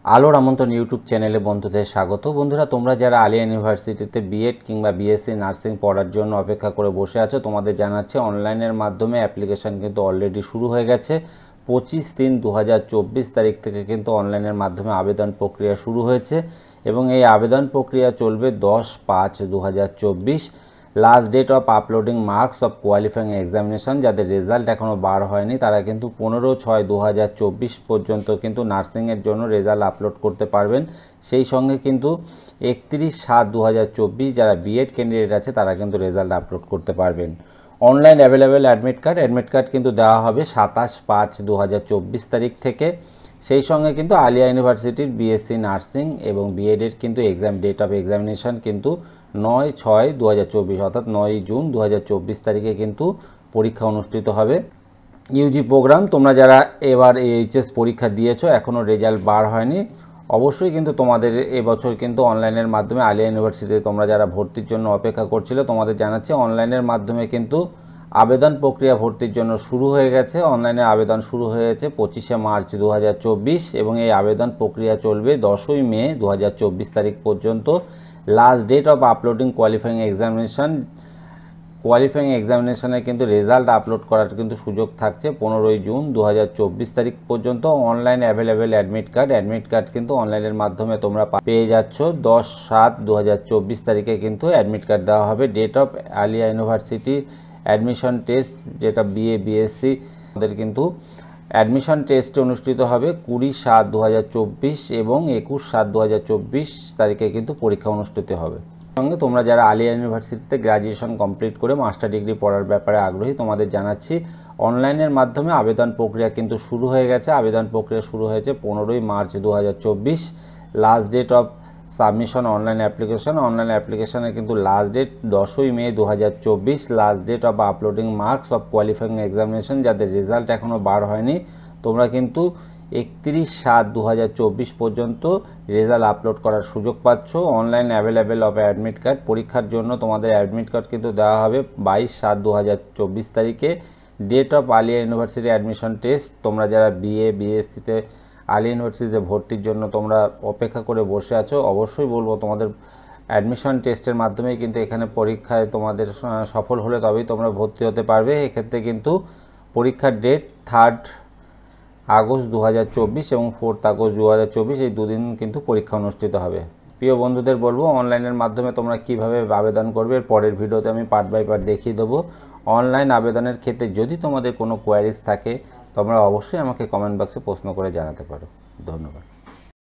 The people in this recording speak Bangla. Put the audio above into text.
আলোর আমন্ত্রণ ইউটিউব চ্যানেলে বন্ধুদের স্বাগত। বন্ধুরা, তোমরা যারা আলিয়া ইউনিভার্সিটিতে বিএড কিংবা বিএসসি নার্সিং পড়ার জন্য অপেক্ষা করে বসে আছো, তোমাদের জানাচ্ছে অনলাইনের মাধ্যমে অ্যাপ্লিকেশন কিন্তু অলরেডি শুরু হয়ে গেছে। 25/3/2024 তারিখ থেকে কিন্তু অনলাইনের মাধ্যমে আবেদন প্রক্রিয়া শুরু হয়েছে এবং এই আবেদন প্রক্রিয়া চলবে 10/5/2024। Last date of uploading marks of qualifying examination, যাদের রেজাল্ট এখনও বার হয়নি তারা কিন্তু 15/6/2024 পর্যন্ত কিন্তু নার্সিংয়ের জন্য রেজাল্ট আপলোড করতে পারবেন। সেই সঙ্গে কিন্তু 31/7/2024 যারা বিএড ক্যান্ডিডেট আছে তারা কিন্তু রেজাল্ট আপলোড করতে পারবেন। অনলাইন অ্যাভেলেবেল অ্যাডমিট কার্ড কিন্তু দেওয়া হবে 27/5/2024 তারিখ থেকে। সেই সঙ্গে কিন্তু আলিয়া ইউনিভার্সিটির বিএসসি নার্সিং এবং বিএডের কিন্তু ডেট অফ এক্সামিনেশন কিন্তু 9/6/2024 অর্থাৎ 9 জুন 2024 তারিখে কিন্তু পরীক্ষা অনুষ্ঠিত হবে। ইউজি প্রোগ্রাম, তোমরা যারা এবার এইচএস পরীক্ষা দিয়েছো এখনও রেজাল্ট বার হয়নি, অবশ্যই কিন্তু তোমাদের এবছর কিন্তু অনলাইনের মাধ্যমে আলিয়া ইউনিভার্সিটিতে তোমরা যারা ভর্তির জন্য অপেক্ষা করছিলে তোমাদের জানাচ্ছি অনলাইনের মাধ্যমে কিন্তু আবেদন প্রক্রিয়া ভর্তির জন্য শুরু হয়ে গেছে। অনলাইনে আবেদন শুরু হয়েছে 25শে মার্চ 2024 এবং এই আবেদন প্রক্রিয়া চলবে 10ই মে 2024 তারিখ পর্যন্ত। Last date of uploading qualifying এক্সামিনেশনে কিন্তু রেজাল্ট আপলোড করার কিন্তু সুযোগ থাকছে 15ই জুন 2024 তারিখ পর্যন্ত। অনলাইন অ্যাভেলেবেল অ্যাডমিট কার্ড কিন্তু অনলাইনের মাধ্যমে তোমরা পেয়ে যাচ্ছ। 10/7/2024 তারিখে কিন্তু অ্যাডমিট কার্ড দেওয়া হবে। Date of Aliah University admission test, যেটা বিএ বিএসসি আমাদের কিন্তু অ্যাডমিশন টেস্ট অনুষ্ঠিত হবে 20/7/2024 এবং 21/7/2024 তারিখে কিন্তু পরীক্ষা অনুষ্ঠিত হবে। সঙ্গে তোমরা যারা আলিয়া ইউনিভার্সিটিতে গ্র্যাজুয়েশন কমপ্লিট করে মাস্টার ডিগ্রি পড়ার ব্যাপারে আগ্রহী তোমাদের জানাচ্ছি অনলাইনের মাধ্যমে আবেদন প্রক্রিয়া কিন্তু শুরু হয়ে গেছে। আবেদন প্রক্রিয়া শুরু হয়েছে 15ই March 2024। Last date of submission online অ্যাপ্লিকেশনের কিন্তু লাস্ট ডেট 10ই May 2024। Last date of uploading marks of qualifying examination, যাদের রেজাল্ট এখনও বার হয়নি তোমরা কিন্তু 31/7/2024 পর্যন্ত রেজাল্ট আপলোড করার সুযোগ পাচ্ছ। Online available of admit card, পরীক্ষার জন্য তোমাদের অ্যাডমিট কার্ড কিন্তু দেওয়া হবে 22/7/2024 তারিখে। Date of Aliah University admission test, তোমরা যারা বিএ বিএসসিতে আলিয়া ইউনিভার্সিটিতে ভর্তির জন্য তোমরা অপেক্ষা করে বসে আছো, অবশ্যই বলবো তোমাদের অ্যাডমিশন টেস্টের মাধ্যমেই কিন্তু এখানে পরীক্ষায় তোমাদের সফল হলে তবেই তোমরা ভর্তি হতে পারবে। এক্ষেত্রে কিন্তু পরীক্ষার ডেট 3 আগস্ট 2024 এবং 4 আগস্ট 2024 এই দুদিন কিন্তু পরীক্ষা অনুষ্ঠিত হবে। প্রিয় বন্ধুদের বলবো অনলাইনের মাধ্যমে তোমরা কিভাবে আবেদন করবে এর পরের ভিডিওতে আমি পার্ট বাই পার্ট দেখিয়ে দেবো। অনলাইন আবেদনের ক্ষেত্রে যদি তোমাদের কোনো কোয়ারিজ থাকে তোমরা অবশ্যই আমাকে কমেন্ট বক্সে প্রশ্ন করে জানাতে পারো। ধন্যবাদ।